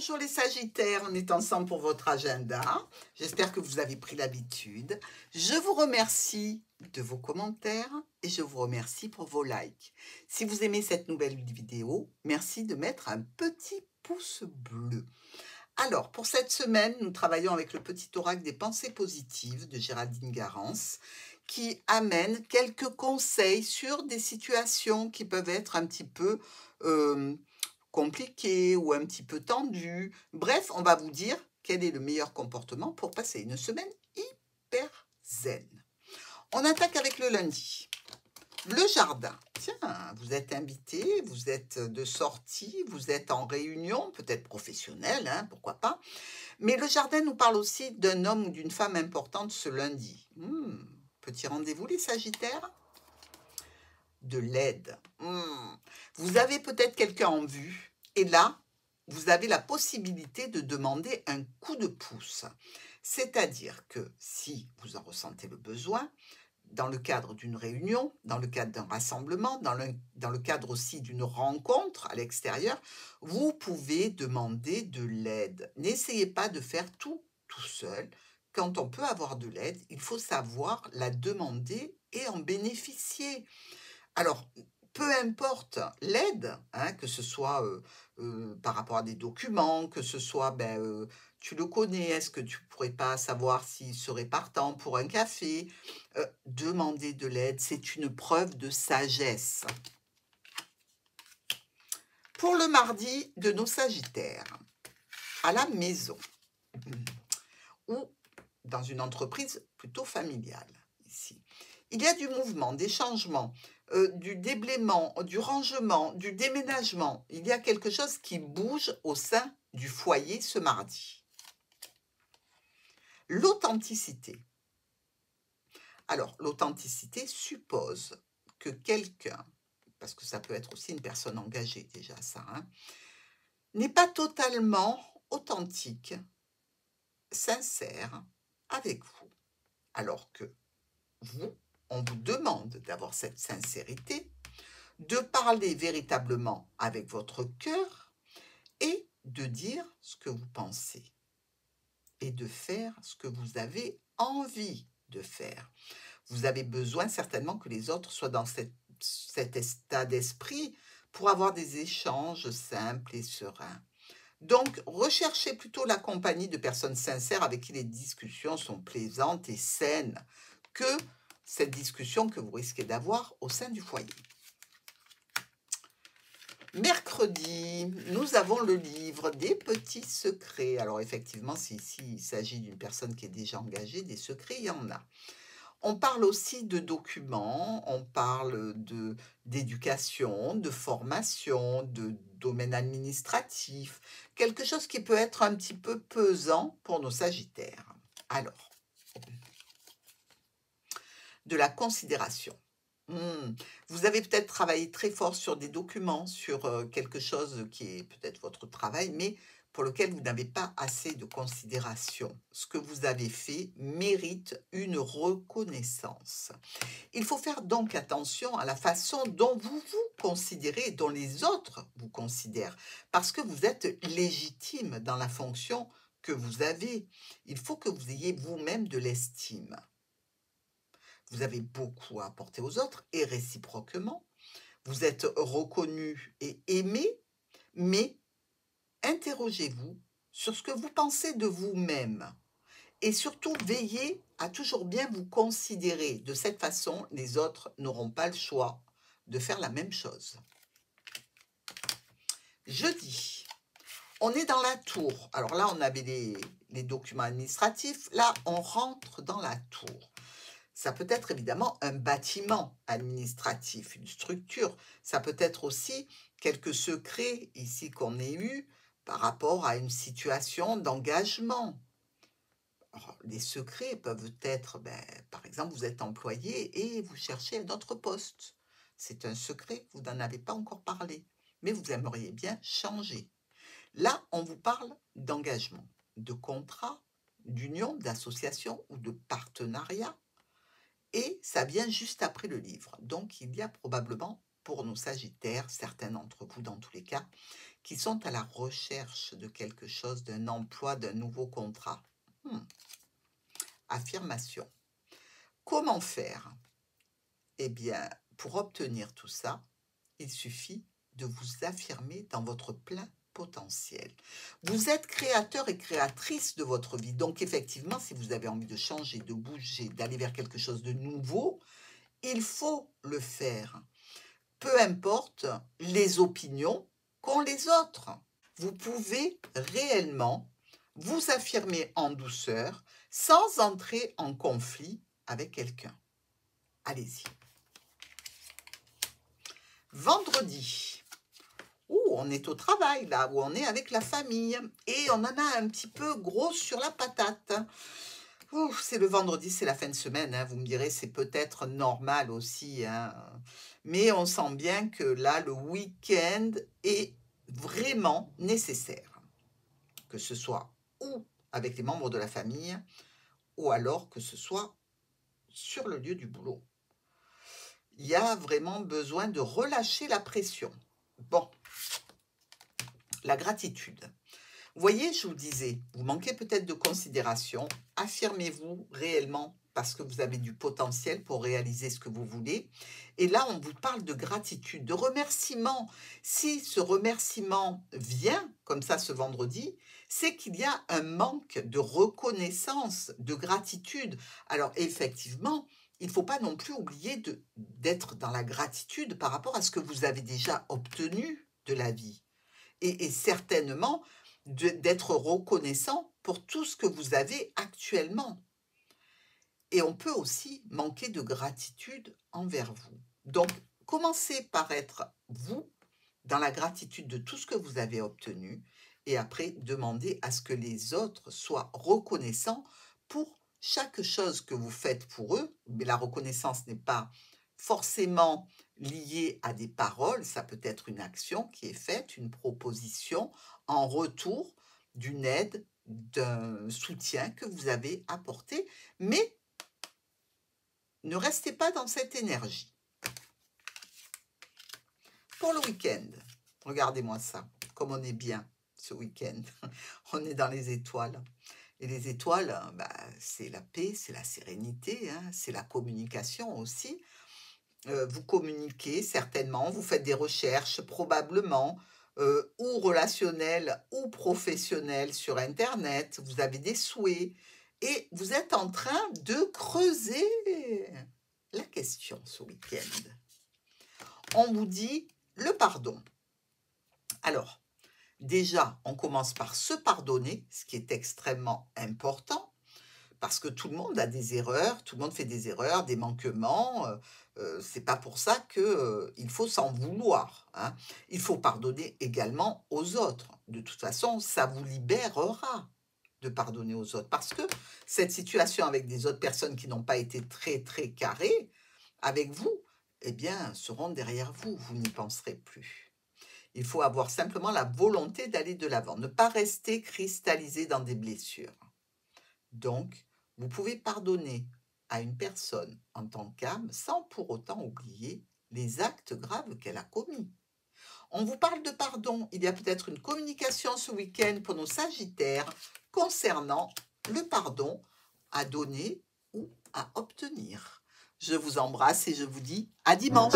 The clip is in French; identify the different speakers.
Speaker 1: Bonjour les Sagittaires, on est ensemble pour votre agenda. J'espère que vous avez pris l'habitude. Je vous remercie de vos commentaires et je vous remercie pour vos likes. Si vous aimez cette nouvelle vidéo, merci de mettre un petit pouce bleu. Alors, pour cette semaine, nous travaillons avec le petit oracle des pensées positives de Géraldine Garance qui amène quelques conseils sur des situations qui peuvent être un petit peu compliquées ou un petit peu tendues. Bref, on va vous dire quel est le meilleur comportement pour passer une semaine hyper zen. On attaque avec le lundi. Le jardin. Tiens, vous êtes invité, vous êtes de sortie, vous êtes en réunion, peut-être professionnelle, hein, pourquoi pas. Mais le jardin nous parle aussi d'un homme ou d'une femme importante ce lundi. Petit rendez-vous les Sagittaires. De l'aide. Vous avez peut-être quelqu'un en vue et là, vous avez la possibilité de demander un coup de pouce. C'est-à-dire que si vous en ressentez le besoin, dans le cadre d'une réunion, dans le cadre d'un rassemblement, dans le cadre aussi d'une rencontre à l'extérieur, vous pouvez demander de l'aide. N'essayez pas de faire tout seul. Quand on peut avoir de l'aide, il faut savoir la demander et en bénéficier. Alors, peu importe l'aide, hein, que ce soit par rapport à des documents, que ce soit, tu le connais, est-ce que tu ne pourrais pas savoir s'il serait partant pour un café? Demander de l'aide, c'est une preuve de sagesse. Pour le mardi de nos Sagittaires, à la maison ou dans une entreprise plutôt familiale, ici, il y a du mouvement, des changements, du déblaiement, du rangement, du déménagement. Il y a quelque chose qui bouge au sein du foyer ce mardi. L'authenticité. Alors, l'authenticité suppose que quelqu'un, parce que ça peut être aussi une personne engagée déjà ça, hein, n'est pas totalement authentique, sincère avec vous. Alors que vous, on vous demande d'avoir cette sincérité, de parler véritablement avec votre cœur et de dire ce que vous pensez et de faire ce que vous avez envie de faire. Vous avez besoin certainement que les autres soient dans cet état d'esprit pour avoir des échanges simples et sereins. Donc, recherchez plutôt la compagnie de personnes sincères avec qui les discussions sont plaisantes et saines que cette discussion que vous risquez d'avoir au sein du foyer. Mercredi, nous avons le livre des petits secrets. Alors effectivement, si ici il s'agit d'une personne qui est déjà engagée, des secrets, il y en a. On parle aussi de documents, on parle d'éducation, de formation, de domaine administratif, quelque chose qui peut être un petit peu pesant pour nos Sagittaires. Alors, de la considération. Vous avez peut-être travaillé très fort sur des documents, sur quelque chose qui est peut-être votre travail, mais pour lequel vous n'avez pas assez de considération. Ce que vous avez fait mérite une reconnaissance. Il faut faire donc attention à la façon dont vous vous considérez, dont les autres vous considèrent, parce que vous êtes légitime dans la fonction que vous avez. Il faut que vous ayez vous-même de l'estime. Vous avez beaucoup à apporter aux autres et réciproquement. Vous êtes reconnu et aimé, mais interrogez-vous sur ce que vous pensez de vous-même. Et surtout, veillez à toujours bien vous considérer. De cette façon, les autres n'auront pas le choix de faire la même chose. Jeudi, on est dans la tour. Alors là, on avait les documents administratifs. Là, on rentre dans la tour. Ça peut être évidemment un bâtiment administratif, une structure. Ça peut être aussi quelques secrets ici qu'on ait eus par rapport à une situation d'engagement. Les secrets peuvent être, par exemple, vous êtes employé et vous cherchez un autre poste. C'est un secret, vous n'en avez pas encore parlé, mais vous aimeriez bien changer. Là, on vous parle d'engagement, de contrat, d'union, d'association ou de partenariat. Et ça vient juste après le livre. Donc, il y a probablement, pour nos Sagittaires, certains d'entre vous dans tous les cas, qui sont à la recherche de quelque chose, d'un emploi, d'un nouveau contrat. Affirmation. Comment faire? Eh bien, pour obtenir tout ça, il suffit de vous affirmer dans votre plein potentiel. Vous êtes créateur et créatrice de votre vie. Donc, effectivement, si vous avez envie de changer, de bouger, d'aller vers quelque chose de nouveau, il faut le faire. Peu importe les opinions qu'ont les autres. Vous pouvez réellement vous affirmer en douceur sans entrer en conflit avec quelqu'un. Allez-y. Vendredi. On est au travail là, où on est avec la famille et on en a un petit peu gros sur la patate. C'est le vendredi, c'est la fin de semaine, hein, vous me direz, c'est peut-être normal aussi, hein, mais on sent bien que là, le week-end est vraiment nécessaire, que ce soit ou avec les membres de la famille, ou alors que ce soit sur le lieu du boulot. Il y a vraiment besoin de relâcher la pression. Bon, la gratitude. Vous voyez, je vous disais, vous manquez peut-être de considération. Affirmez-vous réellement parce que vous avez du potentiel pour réaliser ce que vous voulez. Et là, on vous parle de gratitude, de remerciement. Si ce remerciement vient comme ça ce vendredi, c'est qu'il y a un manque de reconnaissance, de gratitude. Alors effectivement, il ne faut pas non plus oublier d'être dans la gratitude par rapport à ce que vous avez déjà obtenu de la vie. Et certainement, d'être reconnaissant pour tout ce que vous avez actuellement. Et on peut aussi manquer de gratitude envers vous. Donc, commencez par être vous, dans la gratitude de tout ce que vous avez obtenu, et après, demandez à ce que les autres soient reconnaissants pour chaque chose que vous faites pour eux. Mais la reconnaissance n'est pas forcément liée à des paroles, ça peut être une action qui est faite, une proposition en retour d'une aide, d'un soutien que vous avez apporté, mais ne restez pas dans cette énergie. Pour le week-end, regardez-moi ça, comme on est bien ce week-end. On est dans les étoiles. Et les étoiles, c'est la paix, c'est la sérénité, hein, c'est la communication aussi. Vous communiquez certainement, vous faites des recherches probablement, ou relationnelles ou professionnelles sur Internet, vous avez des souhaits et vous êtes en train de creuser la question ce week-end. On vous dit le pardon. Alors, déjà, on commence par se pardonner, ce qui est extrêmement important. Parce que tout le monde a des erreurs, tout le monde fait des erreurs, des manquements. C'est pas pour ça qu'il faut s'en vouloir, hein. Il faut pardonner également aux autres. De toute façon, ça vous libérera de pardonner aux autres. Parce que cette situation avec des autres personnes qui n'ont pas été très, très carrées avec vous, eh bien, seront derrière vous. Vous n'y penserez plus. Il faut avoir simplement la volonté d'aller de l'avant. Ne pas rester cristallisé dans des blessures. Donc, vous pouvez pardonner à une personne en tant qu'âme sans pour autant oublier les actes graves qu'elle a commis. On vous parle de pardon. Il y a peut-être une communication ce week-end pour nos Sagittaires concernant le pardon à donner ou à obtenir. Je vous embrasse et je vous dis à dimanche.